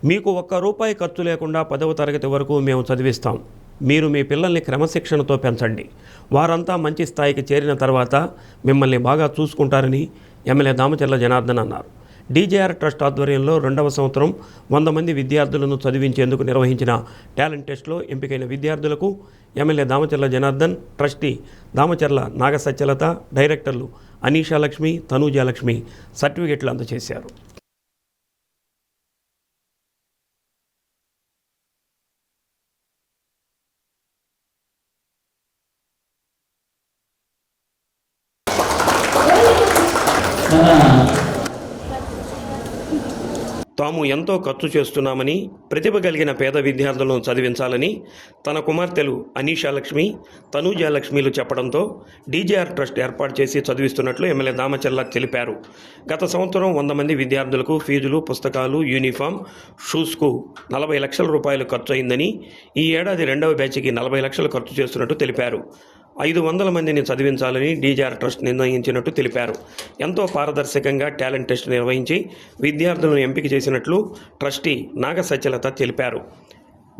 మీకు ఒక్క రూపాయి ఖర్చు లేకుండా 10వ తరగతి వరకు మేము చదివిస్తాం. మీరు మీ పిల్లల్ని క్రమశిక్షణతో పెంచండి. వారంతా మంచి స్థాయికి చేరిన తర్వాత మిమ్మల్ని బాగా చూసుకుంటారని ఎమ్మెల్యే దామచర్ల జనార్దన్ అన్నారు. డీజేఆర్ ట్రస్ట్ ఆధ్వర్యంలో 2వ సంవత్సరం 100 మంది విద్యార్థులను చదివించేందుకు నిర్వహించిన టాలెంట్ టెస్ట్లో ఎంపికైన విద్యార్థులకు ఎమ్మెల్యే దామచర్ల జనార్దన్, ట్రస్టీ దామచర్ల నాగసత్యలత, డైరెక్టర్లు అనీషాలక్ష్మి, తనూజాలక్ష్మి సర్టిఫికెట్లు అందజేశారు. తాము ఎంతో ఖర్చు చేస్తున్నామని, ప్రతిభ కలిగిన పేద విద్యార్థులను చదివించాలని తన కుమార్తెలు అనీషాలక్ష్మి, తనూజాలక్ష్మిలు చెప్పడంతో డీజేఆర్ ట్రస్ట్ ఏర్పాటు చేసి చదివిస్తున్నట్లు ఎమ్మెల్యే దామచర్ల తెలిపారు. గత సంవత్సరం 100 మంది విద్యార్థులకు ఫీజులు, పుస్తకాలు, యూనిఫామ్, షూస్కు 40 లక్షల రూపాయలు ఖర్చు అయిందని, ఈ ఏడాది 2వ బ్యాచ్కి 40 లక్షలు ఖర్చు చేస్తున్నట్టు తెలిపారు. 500 మందిని చదివించాలని డీజేఆర్ ట్రస్ట్ నిర్ణయించినట్టు తెలిపారు. ఎంతో పారదర్శకంగా టాలెంట్ టెస్ట్ నిర్వహించి విద్యార్థులను ఎంపిక చేసినట్లు ట్రస్టీ నాగసత్యలత తెలిపారు.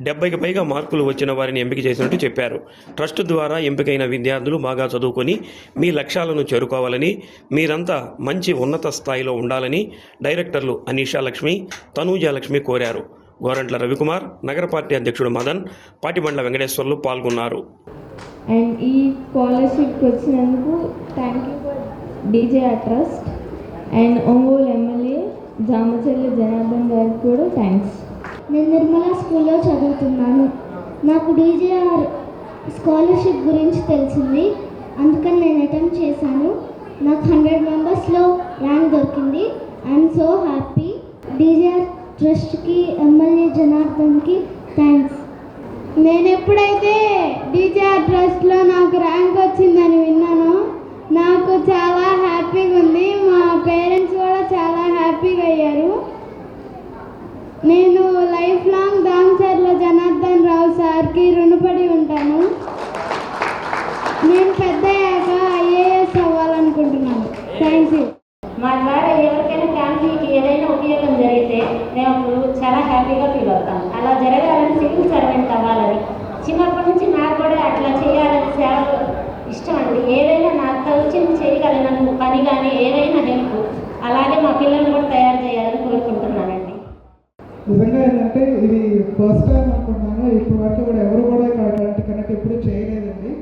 70కి పైగా మార్కులు వచ్చిన వారిని ఎంపిక చేసినట్టు చెప్పారు. ట్రస్ట్ ద్వారా ఎంపికైన విద్యార్థులు బాగా చదువుకొని మీ లక్ష్యాలను చేరుకోవాలని, మీరంతా మంచి ఉన్నత స్థాయిలో ఉండాలని డైరెక్టర్లు అనీషాలక్ష్మి, తనూజాలక్ష్మి కోరారు. గోరంట్ల రవికుమార్, నగర పార్టీ అధ్యక్షుడు మదన్, పాటిబండ్ల వెంకటేశ్వర్లు పాల్గొన్నారు. అండ్ ఈ స్కాలర్షిప్కి వచ్చినందుకు thank you for DJR trust and Ongole MLA Damacharla Janardhan గారికి కూడా థ్యాంక్స్. నేను నిర్మలా స్కూల్లో చదువుతున్నాను. నాకు డీజేఆర్ స్కాలర్షిప్ గురించి తెలిసింది, అందుకని నేను అటెంప్ట్ చేశాను. నాకు 100 మెంబర్స్లో ర్యాంక్ దొరికింది. I'm so happy. డీజేఆర్ ట్రస్ట్కి, ఎమ్మెల్యే జనార్దన్కి థ్యాంక్స్. నేను ఎప్పుడైతే డీజేఆర్ ట్రస్ట్లో నాకు ర్యాంక్ వచ్చిందని విన్నానో నాకు చాలా హ్యాపీగా ఉంది. మా పేరెంట్స్ కూడా చాలా హ్యాపీగా అయ్యారు. నేను లైఫ్ లాంగ్ దామచర్ల జనార్దన్ రావు సార్కి రుణపడి ఉంటాను. నేను పెద్దయ్యాక IAS అవ్వాలనుకుంటున్నాను. Thank you. మా ద్వారా ఎవరికైనా ఫ్యామిలీకి ఏదైనా ఉపయోగం జరిగితే మేము చాలా హ్యాపీగా ఫీల్ అవుతాం. అలా జరగాలని, సివిల్ సర్వెంట్ అవ్వాలని చిన్నప్పటి నుంచి నాకు కూడా అట్లా చేయాలని సేవ ఇష్టం అండి. ఏదైనా నాకు తోచింది చేయగలను పని కానీ ఏదైనా హెల్ప్, అలాగే మా పిల్లల్ని కూడా తయారు చేయాలని కోరుకుంటున్నానండి. నిజంగా ఏంటంటే ఇది ఫస్ట్ టైం అనుకుంటున్నాను. ఇప్పటి వరకు కూడా ఎవరు కూడా అట్లాంటి కనెక్ట్ ఎప్పుడు చేయలేదండి.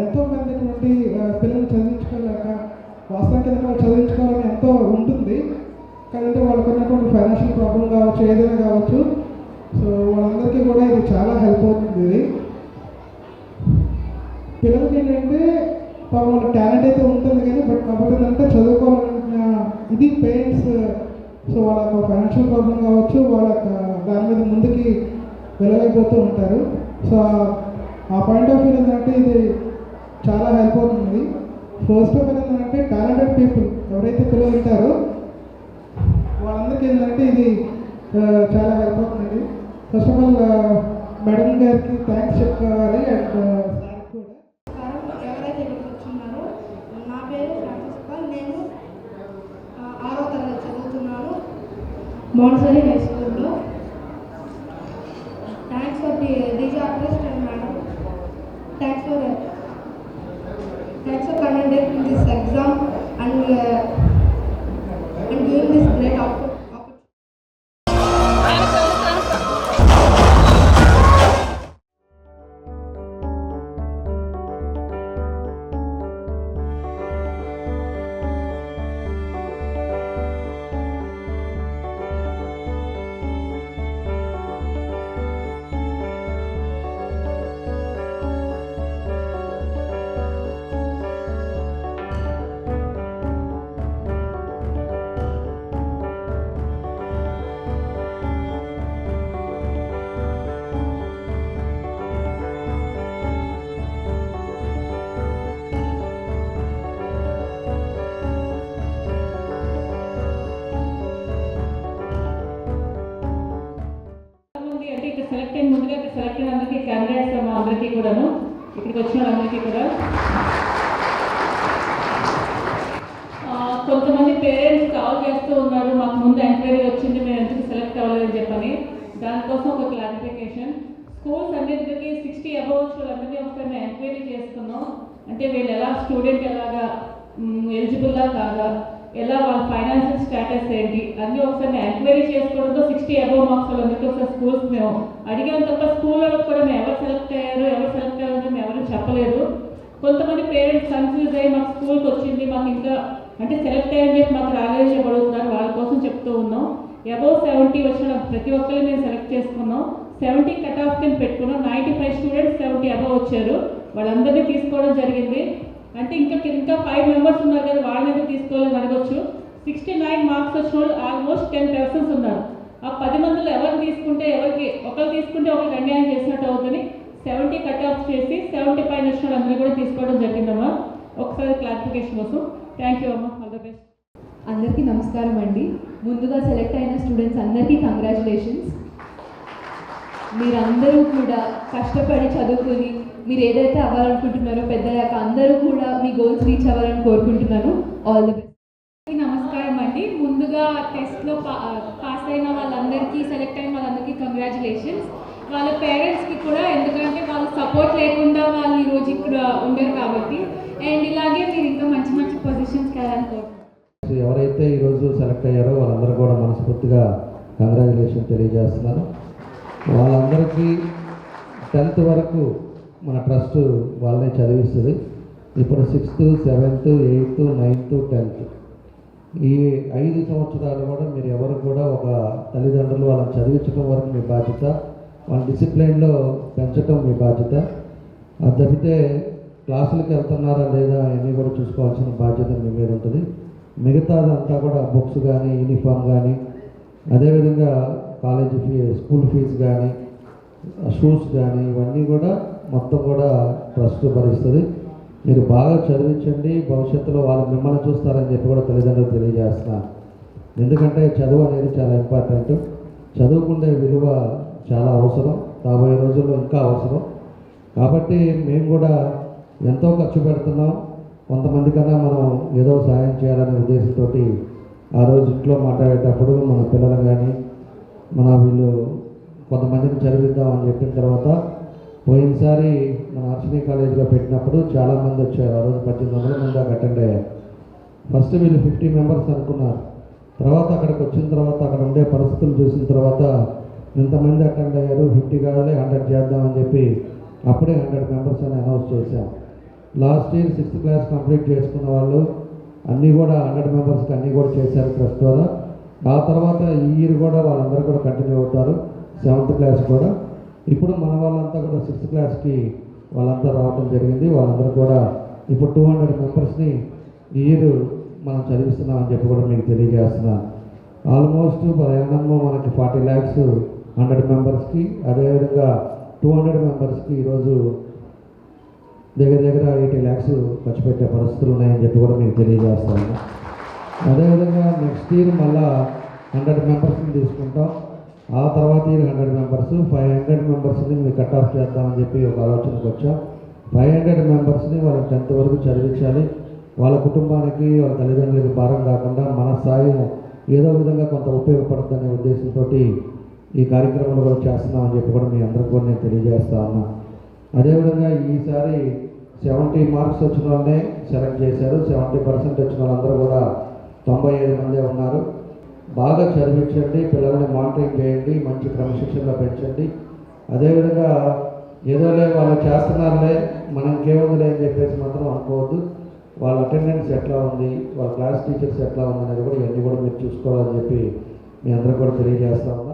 ఎంతోమంది ఇటువంటి పిల్లలు చదివించుకోలేక, వాస్తవానికి ఏదైనా చదివించుకోవాలని ఎంతో ఉంటుంది, కానీ వాళ్ళకు ఉన్నటువంటి ఫైనాన్షియల్ ప్రాబ్లం కావచ్చు, ఏదైనా కావచ్చు. సో వాళ్ళందరికీ కూడా ఇది చాలా హెల్ప్ అవుతుంది. ఇది పిల్లలకి ఏంటంటే వాళ్ళ టాలెంట్ అయితే ఉంటుంది కానీ కాకపోతే ఏంటంటే చదువుకోవాలన్న ఇది పేరెంట్స్. సో వాళ్ళకి ఫైనాన్షియల్ ప్రాబ్లం కావచ్చు, వాళ్ళకి దాని మీద ముందుకి వెళ్ళలేకపోతూ ఉంటారు. సో ఆ పాయింట్ ఆఫ్ వ్యూ ఏంటంటే ఇది చాలా హెల్ప్ అవుతుంది. ఫస్ట్ ఆఫ్ ఆల్ ఏంటంటే టాలెంటెడ్ పీపుల్ ఎవరైతే పిల్లలు ఉంటారో వాళ్ళందరికీ ఏంటంటే ఇది చాలా హెల్ప్ అవుతుంది. ఫస్ట్ ఆఫ్ ఆల్ మేడం గారికి థ్యాంక్స్ చెప్పుకోవాలి. అండ్ సార్ కూడా ఎవరైతే ఇక్కడికి వచ్చున్నారో, నా పేరు ఫ్రాన్సిస్కా. నేను 6వ తరగతి చదువుతున్నాను మోంటసరీ హై స్కూల్లో. Thanks for DJR trust and madam. Thanks for conducting this exam and giving this great opportunity. ముందుగా సెలెక్ట్ అయిన అందరికీ కంగ్రాట్స్ అమ్మ. అందరికీ కూడాను, ఇక్కడికి వచ్చిన వాళ్ళందరికీ కూడా కొంతమంది పేరెంట్స్ కాల్ చేస్తూ ఉన్నారు, మాకు ముందు ఎంక్వైరీ వచ్చింది, మేము ఎందుకు సెలెక్ట్ అవ్వలేదని చెప్పని. దానికోసం ఒక క్లారిఫికేషన్. స్కూల్స్ అన్నింటికి 60 అబవ్ వాళ్ళందరినీ ఒకసారి మేము ఎంక్వైరీ చేసుకున్నాం. అంటే వీళ్ళు ఎలా స్టూడెంట్ ఎలాగా ఎలిజిబుల్లా కాదా, ఎలా వాళ్ళ ఫైనాన్షియల్ స్టేటస్ ఏంటి అన్నీ ఒకసారి మేము ఎంక్వైరీ చేసుకోవడంతో 60 అబవ్ మార్క్స్ వాళ్ళందరికీ ఒకసారి స్కూల్స్ మేము అడిగాం తప్ప స్కూల్ వాళ్ళకి కూడా మేము ఎవరు సెలెక్ట్ అయ్యారు మేము ఎవరు చెప్పలేదు. కొంతమంది పేరెంట్స్ కన్ఫ్యూజ్ అయ్యి మాకు స్కూల్కి వచ్చింది, మాకు ఇంకా అంటే సెలెక్ట్ అయ్యని చెప్పి మాకు రాలేదని చెప్పడుగుతున్నారు. వాళ్ళ కోసం చెప్తూ ఉన్నాం. అబవ్ 70 వచ్చిన ప్రతి ఒక్కరిని మేము సెలెక్ట్ చేసుకున్నాం. 70 కట్ ఆఫ్ కింద పెట్టుకున్నాం. 95 స్టూడెంట్స్ 70 అబవ్ వచ్చారు, వాళ్ళందరినీ తీసుకోవడం జరిగింది. అంటే ఇంకా 5 మెంబర్స్ ఉన్నారు కదా, వాళ్ళని తీసుకోవాలని అడగొచ్చు. 69 మార్క్స్ వచ్చిన వాళ్ళు ఆల్మోస్ట్ 10 పర్సన్స్ ఉన్నారు. ఆ 10 మందిలో ఎవరు తీసుకుంటే ఒకరు తీసుకుంటే ఒకరికి అన్యాయం చేసినట్టు అవుతుంది. 70 కట్ ఆఫ్ చేసి 70 పైన వచ్చిన వాళ్ళందరూ కూడా తీసుకోవడం జరిగిందమ్మా. ఒకసారి క్లారిఫికేషన్ కోసం. థ్యాంక్ యూ అమ్మా, ఆల్ ద బెస్ట్. అందరికీ నమస్కారం అండి. ముందుగా సెలెక్ట్ అయిన స్టూడెంట్స్ అందరికీ కంగ్రాచులేషన్స్. మీరందరూ కూడా కష్టపడి చదువుకొని మీరు ఏదైతే అవ్వాలనుకుంటున్నారో పెద్దయ్యాక అందరూ కూడా మీ గోల్స్ రీచ్ అవ్వాలని కోరుకుంటున్నాను. All the best. నమస్కారం అండి. ముందుగా టెస్ట్లో పాస్ అయిన వాళ్ళందరికీ, సెలెక్ట్ అయిన వాళ్ళందరికీ కంగ్రాచులేషన్స్. వాళ్ళ పేరెంట్స్కి కూడా, ఎందుకంటే వాళ్ళ సపోర్ట్ లేకుండా వాళ్ళు ఈరోజు ఇక్కడ ఉండరు కాబట్టి. అండ్ ఇలాగే మీరు ఇంకా మంచి మంచి పొజిషన్స్కి వెళ్ళాలని కోరుకుంటున్నాను. ఎవరైతే ఈరోజు సెలెక్ట్ అయ్యారో వాళ్ళందరూ కూడా మనస్ఫూర్తిగా కంగ్రాచులేషన్ తెలియజేస్తున్నాను. వాళ్ళందరికీ 10th వరకు మన ట్రస్ట్ వాళ్ళనే చదివిస్తుంది. ఇప్పుడు 6th, 7th, 8th, 9th, 10th ఈ 5 సంవత్సరాలు కూడా మీరు ఎవరు కూడా ఒక తల్లిదండ్రులు వాళ్ళని చదివించడం వరకు మీ బాధ్యత, వాళ్ళ డిసిప్లిన్లో పెంచడం మీ బాధ్యత. అది తప్పితే క్లాసులకు వెళ్తున్నారా లేదా అన్నీ కూడా చూసుకోవాల్సిన బాధ్యత మీ మీద ఉంటుంది. మిగతాదంతా కూడా బుక్స్ కానీ, యూనిఫామ్ కానీ, అదేవిధంగా కాలేజీ స్కూల్ ఫీజు కానీ, షూస్ కానీ, ఇవన్నీ కూడా మొత్తం కూడా ట్రస్ట్ భరిస్తుంది. మీరు బాగా చదివించండి, భవిష్యత్తులో వాళ్ళు మిమ్మల్ని చూస్తారని చెప్పి కూడా తల్లిదండ్రులకు తెలియజేస్తున్నాను. ఎందుకంటే చదువు అనేది చాలా ఇంపార్టెంట్. చదువుకునే విలువ చాలా అవసరం, రాబోయే రోజుల్లో ఇంకా అవసరం. కాబట్టి మేము కూడా ఎంతో ఖర్చు పెడుతున్నాం. కొంతమంది కన్నా మనం ఏదో సాయం చేయాలనే ఉద్దేశంతో ఆ రోజు ఇంట్లో మాట్లాడేటప్పుడు మన పిల్లలు కానీ వీళ్ళు కొంతమందిని చదివిద్దామని చెప్పిన తర్వాత పోయినసారి మన అర్చనీ కాలేజీలో పెట్టినప్పుడు చాలామంది వచ్చారు. ఆ రోజు 1800 మంది దాకా అటెండ్ అయ్యారు. ఫస్ట్ వీళ్ళు 50 మెంబర్స్ అనుకున్నారు. తర్వాత అక్కడికి వచ్చిన తర్వాత అక్కడ ఉండే పరిస్థితులు చూసిన తర్వాత ఇంతమంది అటెండ్ అయ్యారు, 50 కావాలి 100 చేద్దామని చెప్పి అప్పుడే 100 మెంబర్స్ అని అనౌన్స్ చేశాం. Last year 6th class complete చేసుకున్న వాళ్ళు అన్నీ కూడా 100 మెంబర్స్కి అన్నీ కూడా చేశారు ట్రస్ట్ ద్వారా. ఆ తర్వాత ఈ ఇయర్ కూడా వాళ్ళందరూ కూడా కంటిన్యూ అవుతారు, 7th క్లాస్ కూడా. ఇప్పుడు మన వాళ్ళంతా కూడా 6th క్లాస్కి వాళ్ళంతా రావడం జరిగింది. వాళ్ళందరూ కూడా ఇప్పుడు 200 మెంబర్స్ని ఈ ఇయర్ మనం చదివిస్తున్నామని చెప్పి కూడా మీకు తెలియజేస్తున్నాను. ఆల్మోస్ట్ ప్రయాణము మనకి 40 lakhs 100 మెంబర్స్కి, అదేవిధంగా 200 మెంబర్స్కి ఈరోజు దగ్గర 80 lakhs ఖర్చు పెట్టే పరిస్థితులు ఉన్నాయని చెప్పి కూడా మీకు తెలియజేస్తాను. అదేవిధంగా నెక్స్ట్ ఇయర్ మళ్ళా 100 మెంబర్స్ని తీసుకుంటాం. ఆ తర్వాత ఇయర్ 100 మెంబర్స్, 500 మెంబర్స్ని మీకు కట్ ఆఫ్ చేద్దామని చెప్పి ఒక ఆలోచనకు వచ్చాం. 500 మెంబర్స్ని వాళ్ళకి 10th వరకు చదివించాలి. వాళ్ళ కుటుంబానికి, వాళ్ళ తల్లిదండ్రులకి భారం కాకుండా మన సాయం ఏదో విధంగా కొంత ఉపయోగపడుతుందనే ఉద్దేశంతో ఈ కార్యక్రమాలు కూడా చేస్తున్నామని చెప్పి కూడా మీ అందరికీ కూడా నేను తెలియజేస్తా ఉన్నా. అదేవిధంగా ఈసారి 70 మార్క్స్ వచ్చిన వాళ్ళనే సెలెక్ట్ చేశారు. 70% వచ్చిన వాళ్ళందరూ కూడా 95 మందే ఉన్నారు. బాగా చదివించండి, పిల్లల్ని మానిటరింగ్ చేయండి, మంచి క్రమశిక్షణలో పెంచండి. అదేవిధంగా ఏదోలే వాళ్ళు చేస్తున్నారులే మనం ఇంకేముందిలే అని చెప్పేసి మాత్రం అనుకోవద్దు. వాళ్ళ అటెండెన్స్ ఎట్లా ఉంది, వాళ్ళ క్లాస్ టీచర్స్ ఎట్లా ఉంది అనేది కూడా ఇవన్నీ కూడా మీరు చూసుకోవాలని చెప్పి మీ అందరూ కూడా తెలియజేస్తా ఉన్నా.